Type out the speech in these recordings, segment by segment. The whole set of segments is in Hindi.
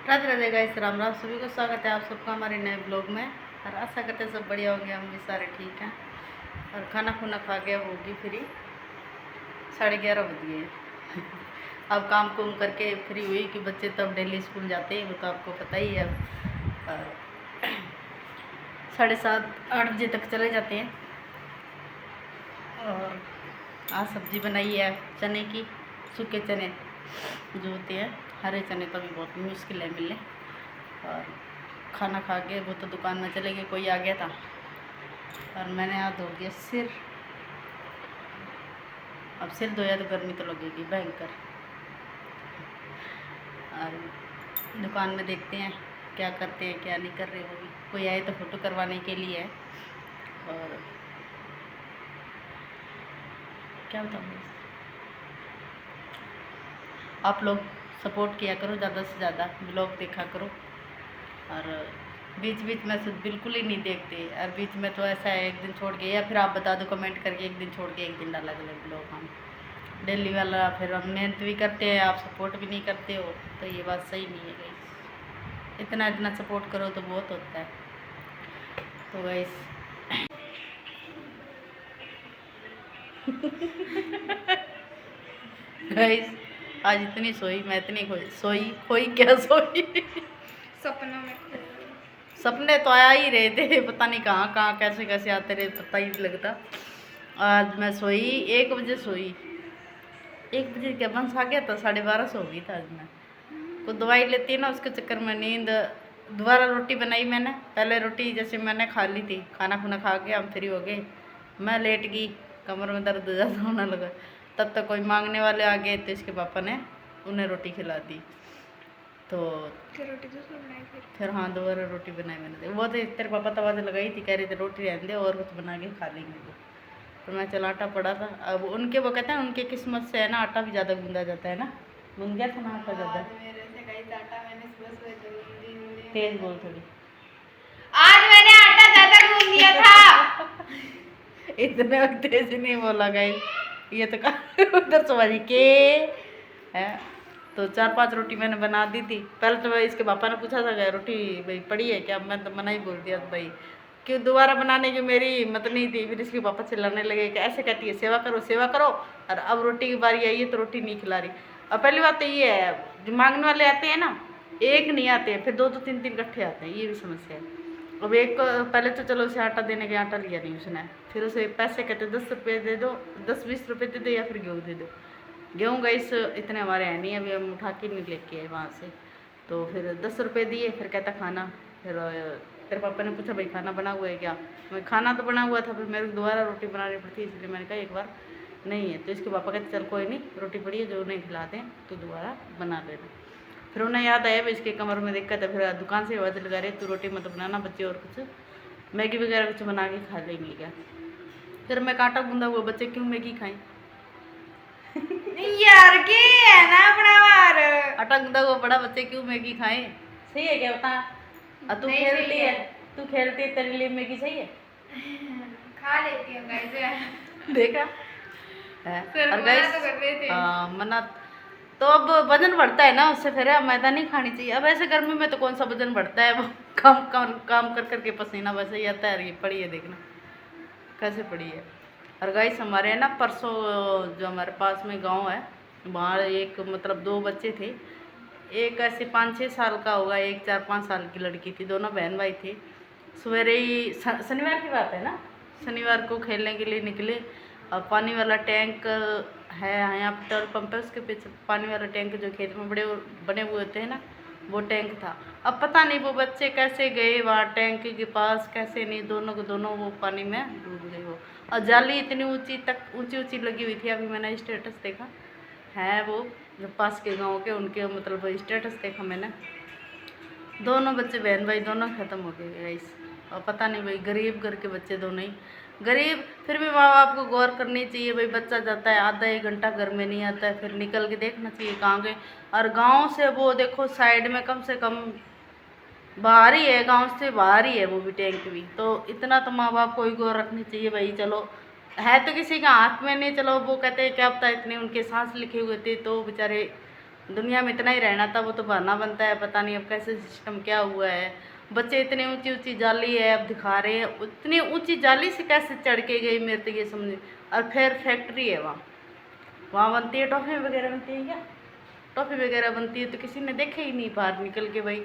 राधे राधे गाइस, राम राम। सभी को स्वागत है आप सबका हमारे नए ब्लॉग में। और आशा करते हैं सब बढ़िया होंगे, हम भी सारे ठीक हैं। और खाना खुना खा के होगी फ्री। 11:30 बज गए। अब काम कुम करके फ्री हुई कि बच्चे तो अब डेली स्कूल जाते हैं, वो तो आपको पता ही है। और 7:30-8 बजे तक चले जाते हैं। और आज सब्जी बनाई है चने की, सूखे चने जो होते हैं। हरे चने तो भी बहुत मुश्किल है मिलने। और खाना खा के वो तो दुकान में चले गए, कोई आ गया था। और मैंने हाथ धो दिया सिर। अब सिर धोया तो गर्मी तो लगेगी भयंकर। और दुकान में देखते हैं क्या करते हैं क्या नहीं कर रहे। वो भी कोई आए तो फ़ोटो करवाने के लिए है। और क्या बताऊँ, आप लोग सपोर्ट किया करो, ज़्यादा से ज़्यादा ब्लॉग देखा करो। और बीच बीच में से बिल्कुल ही नहीं देखते। और बीच में तो ऐसा है एक दिन छोड़ के, या फिर आप बता दो कमेंट करके, एक दिन छोड़ के एक दिन डाला अलग ब्लॉग। हम डेली वाला फिर हम मेहनत भी करते हैं, आप सपोर्ट भी नहीं करते हो, तो ये बात सही नहीं है गाइस। इतना इतना सपोर्ट करो तो बहुत होता है। तो गाइस गाइस आज इतनी सोई, मैं इतनी खोई क्या सोई। सपनों में सपने तो आया ही रहे थे, पता नहीं कहाँ कहाँ कैसे कैसे आते रहे, पता ही नहीं लगता। आज मैं सोई 1 बजे सोई। 1 बजे क्या बंस आ गया था, 12:30 सो गई था आज मैं। को दवाई लेती ना, उसके चक्कर में नींद। दोबारा रोटी बनाई मैंने, पहले रोटी जैसे मैंने खा ली थी, खाना खुना खा के हम फ्री हो गए। मैं लेट गई, कमर में दर्द ज़्यादा होने लगा। तब तक कोई मांगने वाले आ गए, तो इसके पापा ने उन्हें रोटी खिला दी। तो रोटी दूसरी बनाई फिर हाँ दोबारा रोटी बनाई मैंने। वो तो तेरे पापा तवा से लगाई थी, कह रहे थे रोटी रहने दे और कुछ बना के खा लेंगे वो। तो मैं चला आटा पड़ा था। अब उनके वो कहते हैं उनके किस्मत से है ना, आटा भी ज़्यादा गूंदा जाता है ना। गूंद गया था ना आटा ज़्यादा। तेज बोल थोड़ी। आज मैंने आटा ज्यादा गूंद दिया था। इतना तेज नहीं बोला गाइस, ये तो उधर समझ के है। तो 4-5 रोटी मैंने बना दी थी। पहले तो भाई इसके पापा ने पूछा था कि रोटी भाई पड़ी है क्या, मैं तो मना ही बोल दिया भाई, क्यों दोबारा बनाने की मेरी हिम्मत नहीं थी। फिर इसके पापा चिल्लाने लगे कि ऐसे कहती है सेवा करो सेवा करो, और अब रोटी की बारी आई है तो रोटी नहीं खिला रही। और पहली बात तो ये है, जो मांगने वाले आते हैं ना, एक नहीं आते हैं, फिर 2-2 3-3 इकट्ठे आते हैं, ये भी समस्या है। अब एक को पहले तो चलो उसे आटा देने के, आटा लिया नहीं उसने। फिर उसे पैसे कहते 10 रुपये दे दो, 10-20 रुपये दे दो, या फिर गेहूँ दे दो। गेहूँ गाइस इतने हमारे हैं नहीं, अभी हम उठा के नहीं लेके आए वहाँ से। तो फिर 10 रुपये दिए, फिर कहता खाना। फिर तेरे पापा ने पूछा भाई खाना बना हुआ है क्या। मैं खाना तो बना हुआ था, फिर मेरे को दोबारा रोटी बनानी पड़ती, इसलिए मैंने कहा एक बार नहीं है। तो इसके पापा कहते चल कोई नहीं, रोटी पड़ी है, जो उन्हें खिलाते हैं तो दोबारा बना लेना। फिर उन्हें याद आया भाई इसके कमर में दिक्कत है। फिर दुकान से आवाज़ लगा रहे तू रोटी मत बनाना, बच्चे और कुछ मैगी वगैरह कुछ बना के खा लेंगे क्या। फिर मैं कांटा गूंदा हुआ, बच्चे क्यों मैगी खाएं। यार के है ना अपना बार आटा गूंदा हुआ बड़ा, बच्चे क्यों मैगी खाएं। सही है क्या बता। तू नहीं खेलती सही है, है। तू खेलती है, तेरे लिए मैगी सही है। खा लेती हूँ गाइस। देखा है। सर और मना गाइस तो कर रहे थे। मना तो अब वजन बढ़ता है ना उससे, फिर मैदा नहीं खानी चाहिए। अब ऐसे गर्मी में तो कौन सा वजन बढ़ता है, वो काम कर करके पसीना वैसे ही आता है। और ये पड़ी है देखना कैसे पड़ी है। और गाइस हमारे है ना परसों, जो हमारे पास में गांव है, वहाँ एक मतलब 2 बच्चे थे। एक ऐसे 5-6 साल का होगा, एक 4-5 साल की लड़की थी, दोनों बहन भाई थे। सवेरे ही शनिवार की बात है ना, शनिवार को खेलने के लिए निकले। और पानी वाला टैंक है यहाँ पेट्रोल पंप है, उसके पीछे पानी वाला टैंक जो खेत में बने हुए होते हैं ना, वो टैंक था। अब पता नहीं वो बच्चे कैसे गए वहाँ टैंक के पास, कैसे नहीं, दोनों को दोनों वो पानी में डूब गए वो। और जाली इतनी ऊंची तक ऊंची ऊंची लगी हुई थी, अभी मैंने स्टेटस देखा है वो जो पास के गांव के, उनके मतलब स्टेटस देखा मैंने। दोनों बच्चे बहन भाई दोनों ख़त्म हो गए गाइस। और पता नहीं भाई, गरीब घर के बच्चे दोनों ही गरीब। फिर भी माँ बाप को गौर करनी चाहिए भाई, बच्चा जाता है आधा 1 घंटा घर में नहीं आता है, फिर निकल के देखना चाहिए कहाँ गए। और गांव से वो देखो साइड में कम से कम बाहर ही है, गांव से बाहर ही है वो भी टैंक भी। तो इतना तो माँ बाप को ही गौर रखनी चाहिए भाई। चलो है तो किसी का हाथ में नहीं, चलो वो कहते हैं क्या पता इतने उनके सांस लिखे हुए थे तो बेचारे दुनिया में इतना ही रहना था, वो तो बहाना बनता है। पता नहीं अब कैसे सिस्टम क्या हुआ है। बच्चे इतनी ऊंची ऊंची जाली है अब दिखा रहे हैं, उतनी ऊंची जाली से कैसे चढ़ के गई मेरे तो ये समझ। और फिर फैक्ट्री है वहाँ बनती है टॉफ़ी वगैरह बनती है क्या, टॉफ़ी वगैरह बनती है तो किसी ने देखे ही नहीं बाहर निकल के। भाई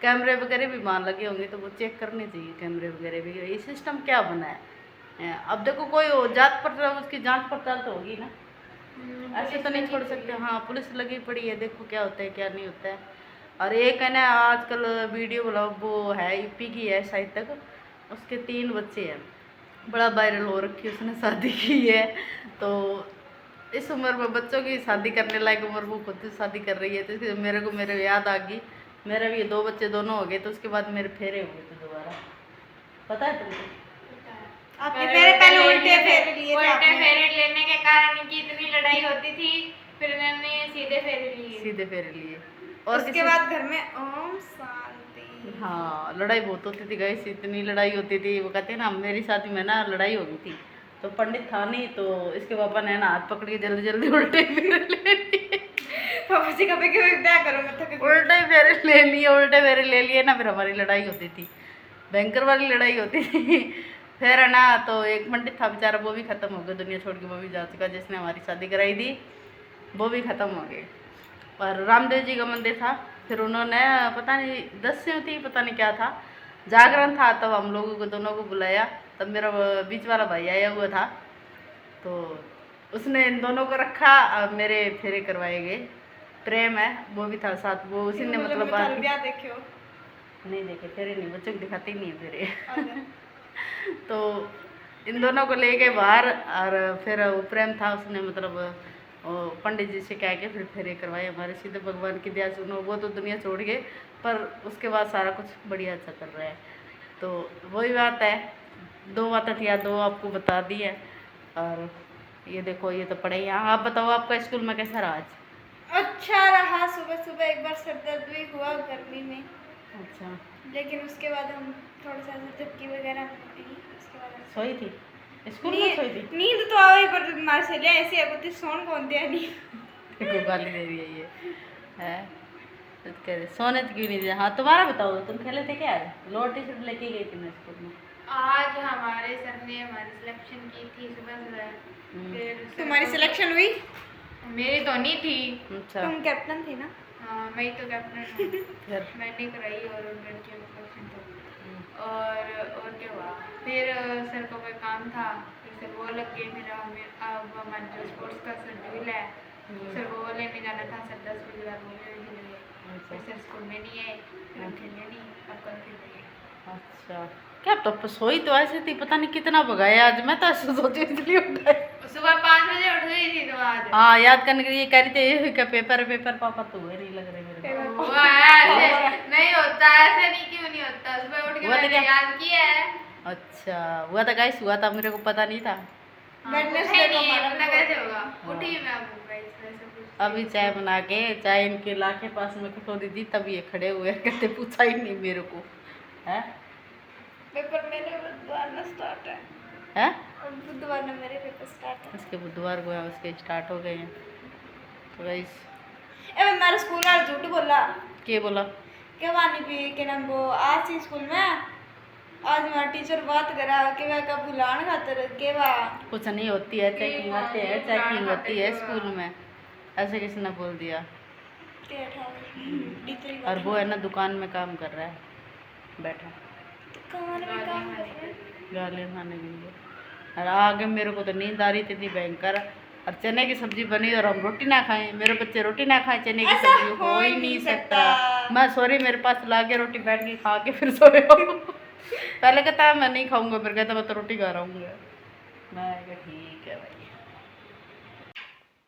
कैमरे वगैरह भी वहाँ लगे होंगे तो वो चेक करने चाहिए कैमरे वगैरह भी, ये सिस्टम क्या बना है। अब देखो कोई हो जात पड़ताल, उसकी जांच पड़ताल तो होगी ना, ऐसे तो नहीं छोड़ सकते। हाँ पुलिस लगी पड़ी है, देखो क्या होता है क्या नहीं होता है। और एक है ना आजकल वीडियो ब्लॉग वो है यूपी की है शायद तक, उसके 3 बच्चे हैं, बड़ा वायरल हो रखी है, उसने शादी की है। तो इस उम्र में बच्चों की शादी करने लायक उम्र, वो खुद शादी कर रही है। तो इसलिए मेरे याद आ गई, मेरे भी 2 बच्चे दोनों हो गए तो उसके बाद मेरे फेरे हुए थे दोबारा, पता है तुमको? आपके फेरे पहले उल्टे फेरे लिए थे। उल्टे फेरे लेने के कारण इनकी इतनी लड़ाई होती थी, फिर मैंने सीधे फेरे लिए। सीधे फेरे लिए और उसके बाद घर में ओम शांति। हाँ लड़ाई बहुत होती थी गाइस, इतनी लड़ाई होती थी। वो कहते हैं ना मेरी शादी में ना लड़ाई हो गई थी, तो पंडित था नहीं तो इसके पापा ने ना हाथ पकड़ के जल्दी जल्दी उल्टे फेरे ले लिए। पापा जी कभी कभी ब्याह करो मैं तो उल्टे फेरे ले लिए, उल्टे फेरे ले लिए ना, फिर हमारी लड़ाई होती थी, भयंकर वाली लड़ाई होती थी। फिर है ना तो एक पंडित था बेचारा, वो भी खत्म हो गया, दुनिया छोड़ के वो भी जा चुका, जिसने हमारी शादी कराई थी वो भी खत्म हो गए। और रामदेव जी का मंदिर था, फिर उन्होंने पता नहीं 10 से थी पता नहीं क्या था, जागरण था, तब हम लोगों को दोनों को बुलाया, तब मेरा बीच वाला भाई आया हुआ था, तो उसने इन दोनों को रखा और मेरे फेरे करवाए गए। प्रेम है वो भी था साथ, वो उसी ने मतलब ब्याह देखे हो? नहीं देखे फेरे, नहीं बच्चों को दिखाते ही नहीं है फेरे। तो इन दोनों को ले गए बाहर, और फिर वो प्रेम था उसने मतलब पंडित जी से कह के फिर फेरे करवाए हमारे। सीधे भगवान की दया सुनो, वो तो दुनिया छोड़ गए, पर उसके बाद सारा कुछ बढ़िया अच्छा कर रहा है। तो वही बात है, 2 बातें थी, 2 आपको बता दी है। और ये देखो ये तो पढ़े यहाँ। आप बताओ आपका स्कूल में कैसा रहा आज? अच्छा रहा, सुबह सुबह एक बार सर दर्द भी हुआ गर्मी में। अच्छा, लेकिन उसके बाद हम थोड़ा सा झपकी वगैरह पी, उसके बाद सोई थी स्कूल में? सोई थी? नींद तो आवे पर मार से ले ऐसे है कुछ सोन कौन दिया नहीं। देखो गाली दे रही है ये है, तो कह रहे सोने तो क्यों नहीं दिया। हाँ तुम्हारा बताओ, तुम खेले थे क्या? लोअर टी शर्ट लेके गई थी ना स्कूल में? आज हमारे सर ने हमारी सिलेक्शन की थी सुबह सुबह। फिर तुम्हारी सिलेक्शन हुई? मेरी तो नहीं थी। अच्छा, तुम कैप्टन थी ना? हाँ मैं तो कैप्टन हूँ। मैंने कराई और लड़कियों को सिलेक्शन तो। और क्या हुआ फिर सर को कोई काम था, फिर सर वो लग गए। फिर अब हमारे जो स्पोर्ट्स का शेड्यूल है सर वो लेने जाना था, सर 10 बजे बाद बोले। फिर सर स्कूल में नहीं है, फिर हम खेलने नहीं, अब कल खेलेंगे। अच्छा क्या तो सोई तो ऐसे थी, पता नहीं कितना भगाया आज। मैं तो ऐसे सोची इसलिए उठाई। सुबह 5 बजे उठ गई थी तो आज। हाँ याद करने के लिए कह रही थी क्या पेपर पापा तो हुए नहीं लग रहे मेरे को। नहीं होता ऐसे, नहीं क्यों नहीं होता, सुबह उठ के मैंने याद किया है। अच्छा हुआ था गाइस, हुआ था, मेरे को पता नहीं था। कैसे होगा, उठी मैं अभी चाय बना के, चाय इनके ला के पास में कटोरी दी, तब ये खड़े हुए कहते पूछा ही नहीं मेरे को है। पेपर मेरे बुधवार में स्टार्ट है। हैं? और बुधवार में मेरे पेपर स्टार्ट है। उसके बुधवार को है, उसके स्टार्ट हो गए हैं। तो गाइस ए मेरा स्कूल वाला झूठ बोला। क्या बोला? क्या वानी भी के नाम वो आज ही स्कूल में आज हमारा टीचर बात करा कि वह का भुलान खातर के वा कुछ नहीं होती है, चेकिंग आते हैं, चेकिंग होती है स्कूल में, ऐसे किसने बोल दिया? और वो है ना दुकान में काम कर रहा है बैठा, गालियाँ खाने के लिए। और आगे मेरे को तो नींद आ रही थी भयंकर, और चने की सब्जी बनी और हम रोटी ना खाएं, मेरे बच्चे रोटी ना खाएं, चने की सब्जी हो ही नहीं सकता। मैं सॉरी मेरे पास ला के रोटी बैठ के खा के फिर सोए हो। पहले कहता है मैं नहीं खाऊंगा, फिर कहता मैं तो रोटी खा रहा हूँ। मैं कहा ठीक है भाई।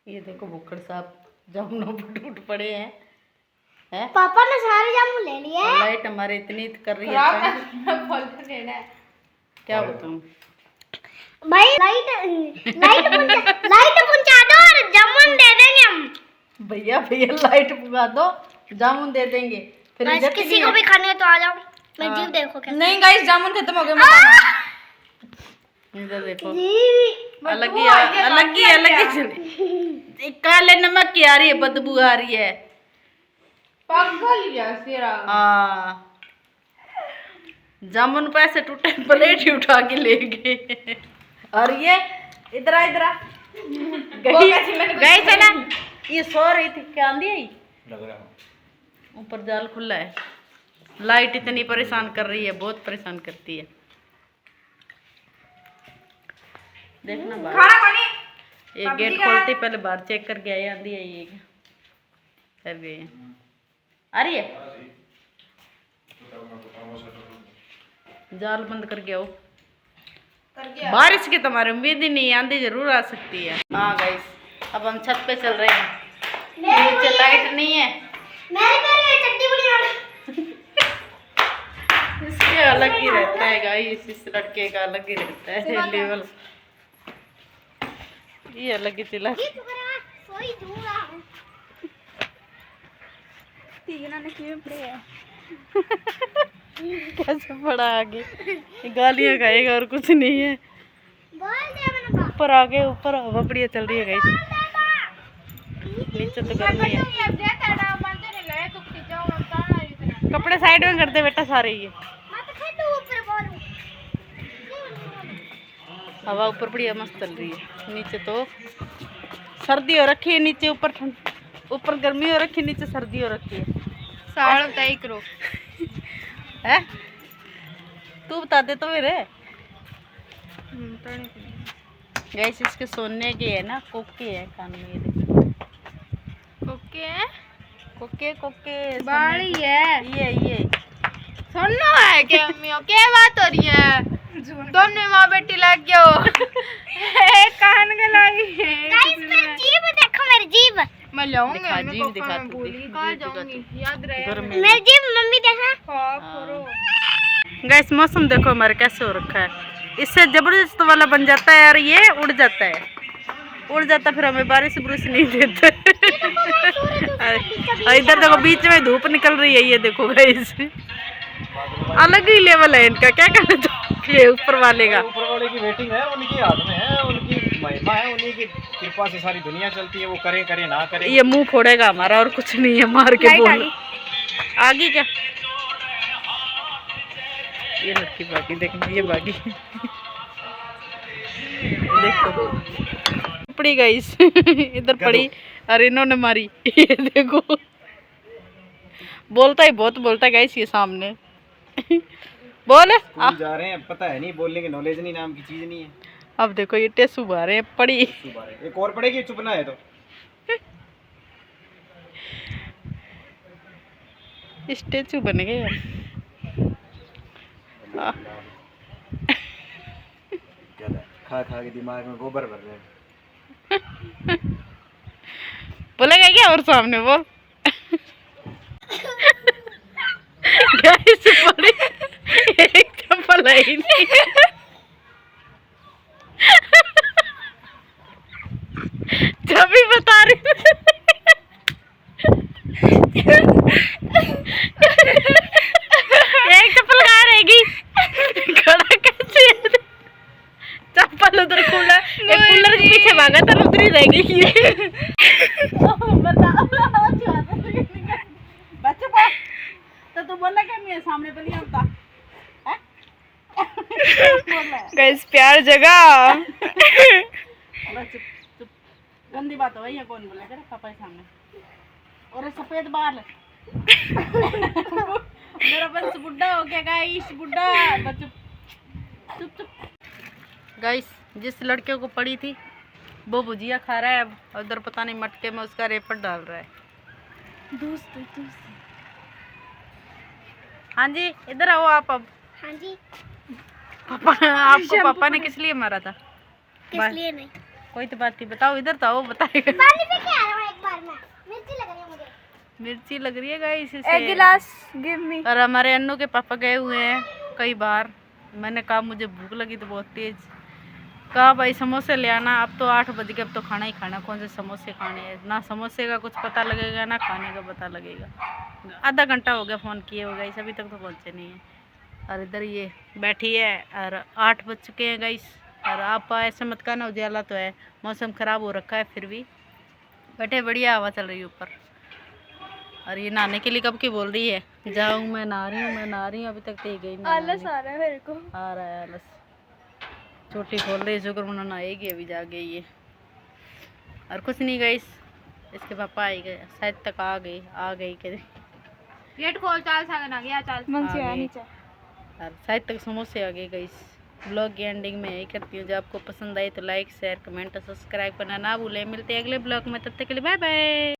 ये देखो भुक्कड़ साहब जामुनों पर टूट पड़े हैं। पापा ने सारे जामुन ले लिए। लाइट हमारे इतनी कर रही है, क्या बताऊं भाई। लाइट पहुंचा दो और जामुन दे देंगे हम। भैया लाइट पुगा दो, जामुन दे देंगे। फिर किसी को भी खाने तो आ जाओ। मैं जीव देखो कैसे। नहीं गाइस जामुन खत्म हो गए। इधर देखो अलग ही काले नमक की आ रही है, बदबू आ रही है। पागल या सिरा। हाँ, जामुन पैसे टूटे प्लेट ही उठा के ले गए। और ये इधर गई थे ना, ये सो रही थी, क्या आंधी आई लग रहा है। ऊपर जाल खुला है। लाइट इतनी परेशान कर रही है, बहुत परेशान करती है। देखना बाहर, खाना पानी ये गेट खोलते ही पहले बाहर चेक करके आई, आंधी आई है कर गई है। आ रही है, जाल बंद करके आओ। कर गया। बारिश की तुम्हारी उम्मीद ही नहीं, आंधी जरूर आ सकती है। हाँ गाइस, अब हम छत पे चल रहे हैं, नीचे लाइट नहीं है। इसके अलग ही रहता है गाइस, इस लड़के का अलग ही रहता है लेवल, ये अलग ही चिल्ला। कैसे पड़ा आगे, गालियां खाएगा और कुछ नहीं है। ऊपर आगे, ऊपर हवा बढ़िया चल रही है गाइस, नीचे तो गर्मी है। कपड़े साइड में कर दे बेटा सारे, ये हवा ऊपर बढ़िया मस्त चल रही है। नीचे तो सर्दी हो रखी है, नीचे ऊपर ठंड, ऊपर गर्मी हो रखी है, नीचे सर्दी हो रखी है। साढ़े तय करो है, तू बता दे तो मेरे। गैस इसके सोने के है ना, कोके है कान में, ये देखो ओके कोके कोके बाड़ी है ये सुनना है क्या अम्मियों, क्या बात हो रही है? तुमने माँ बेटी लग गयो कान के लगी जीभ देखो मेरी जीभ। मैं लाऊंगी, दिखा, मैं जीभ पापा दिखा, में तू भूली दिख, कहाँ जीभ दिखा जाऊंगी, तू। याद रहे गर्मी मेरी जीभ मम्मी देखा। गैस मौसम देखो हमारे कैसे हो रखा है, इससे जबरदस्त वाला बन जाता है यार, ये उड़ जाता है, उड़ जाता, फिर हमें बारिश बुरिश नहीं देते। इधर देखो बीच में धूप निकल रही है, ये देखो गाइस, अलग ही लेवल है इनका, क्या कहना चाहिए ऊपर वाले का। ऊपर वाले की वेटिंग है, उनकी हाथ में है, उनकी महिमा है, उन्हीं की कृपा से सारी दुनिया चलती है। वो करे करे ना करे, ये मुंह फोड़ेगा हमारा, और कुछ नहीं है, मार के बोल आगे क्या। ये लड़की बागी देखना, ये बागी देखो पड़ी गई इधर पड़ी, और इन्होंने मारी। ये देखो बोलता ही बहुत बोलता है गाइस ये सामने। बोल स्कूल जा रहे हैं, पता है नहीं, बोलने की नॉलेज नहीं, नाम की चीज नहीं है। अब देखो ये टेसू बा रहे हैं, पड़ी एक और पड़ेगी, चुपना है तो स्टेचू बन गए यार। खा खा के दिमाग में गोबर भर रहे हैं। बोलेगा क्या और सामने बोल। गाइस पड़ी एक चप्पल है ही नहीं। जब भी बता रही एक चप्पल कहाँ रहेगी, खड़ा कैसे है? चप्पल उधर कूलर, एक कूलर के पीछे भागा था, उधर ही रह गई। बच्चे तो तू बोला क्या मेरे सामने तो नहीं होता गाइस प्यार जगह चुप चुप, गंदी बात है, कौन बोला तेरे पापा के सामने। और सफेद बाल मेरा बंस बुढ़ा हो गया गाइस, बुढ़ा। चुप चुप चुप। गाइस जिस लड़के को पड़ी थी वो भुजिया खा रहा है, अब उधर पता नहीं मटके में उसका रेपर डाल रहा है। हाँ जी इधर आओ आप अब। हाँ जी। पापा आपको पापा ने किस लिए मारा था? किस लिए नहीं? कोई तो बात थी, बताओ इधर तो आओ, बताएगा। पानी पे क्या आ रहा है एक बार में? मिर्ची लग रही है मुझे। मिर्ची लग रही है गाइस इसे। एक गिलास गिव मी। और हमारे अन्नू के पापा गए हुए हैं कई बार, मैंने कहा मुझे भूख लगी तो बहुत तेज, कहा भाई समोसे ले आना। अब तो 8 बज गए, अब तो खाना ही खाना, कौन से समोसे खाने हैं, ना समोसे का कुछ पता लगेगा ना खाने का पता लगेगा। आधा घंटा हो गया फ़ोन किए हो गाइस, अभी तक तो पहुँचे नहीं हैं। और इधर ये बैठी है, और 8 बज चुके हैं गाइस। और आप ऐसे मत कहना, उजाला तो है, मौसम ख़राब हो रखा है, फिर भी बैठे, बढ़िया हवा चल रही है ऊपर। और ये नहाने के लिए कब की बोल रही है, जाऊँ मैं नहा रही हूँ, मैं नहा रही हूँ, अभी तक तो ये गई नहीं आलस आ रहा है मेरे को। आ रहा है आलस। चोटी खोल रही, शुक्र मना नहाएगी, अभी जा गई है। और कुछ नहीं गई, इसके पापा आई गए, शायद तक आ गई के गेट खोल, चाल सागन आ गया, चाल मन से आया नीचे। और शायद तक समोसे आ गए गई। ब्लॉग की एंडिंग में यही करती हूँ। जब आपको पसंद आई तो लाइक शेयर कमेंट और सब्सक्राइब करना ना भूलें। मिलते हैं अगले ब्लॉग में, तब तक के लिए बाय बाय।